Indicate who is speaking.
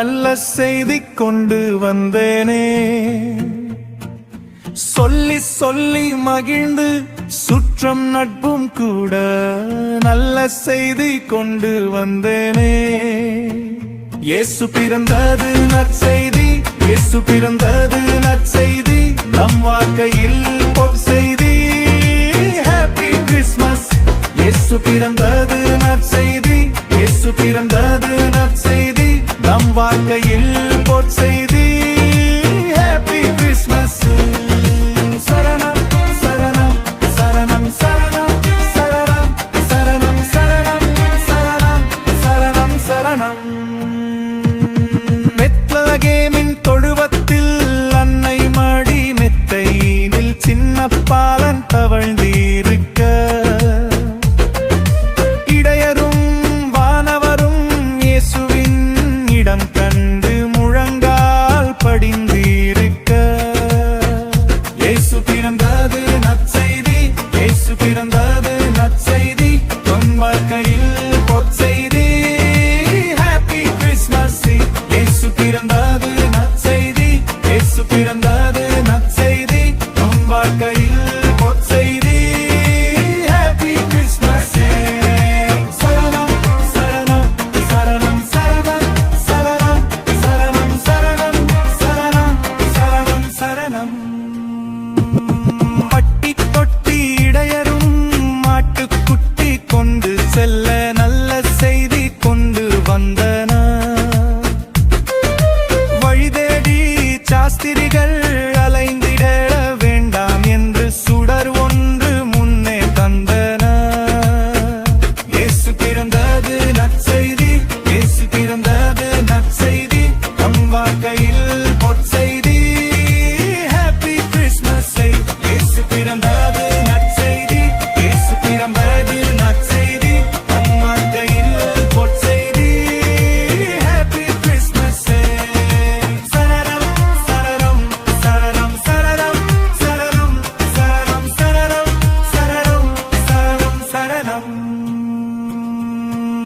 Speaker 1: நல்ல செய்தி கொண்டு வந்தேனே. சொல்லி சொல்லி மகிழ்ந்து சுற்றம் நட்பும் கூட நல்ல செய்தி கொண்டு வந்தேனே. இயேசு பிறந்தது நற்செய்தி, இயேசு பிறந்தது நற்செய்தி, நம் வாழ்க்கையில் பொற்செய்தி. Happy Christmas. இயேசு பிறந்தது நற்செய்தி, இயேசு பிறந்தது நற்செய்தி, நம் வாழ்க்கையில் பொற்செய்தி. Happy Christmas. சரணம் சரணம் சரணம் சரணம் சரணம் சரணம் சரணம் சரணம் சரணம் சரணம். பெத்லகேமின் தொழுவத்தில் அன்னை மடி மெத்தையினில் சின்ன பாலன் தவழ்ந்திருக்க, இடையரும் வானவரும் இயேசுவின் இடம் கண்டு முழங்கால் படிந்திருக்க. இயேசு பிறந்தது நற்செய்தி, இயேசு பிறந்தது நற்செய்தி, உன் வாழ்க்கையில் பொற்செய்தி. Happy Christmas. இயேசு பிறந்தது நற்செய்தி, இயேசு பிறந்தது நற்செய்தி, உன் வாழ்க்கையில் பொற்செய்தி. Happy Christmas. சரணம் சரணம் சரணம் சரணம் சரணம் சரணம் சரணம் சரணம் சரணம் சரணம். பட்டி தொட்டி இடையரும் மாட்டுக்குட்டி கொண்டு செல்ல நல்ல செய்தி கொண்டு வந்தன. வழி தேடி சாஸ்திரிகள்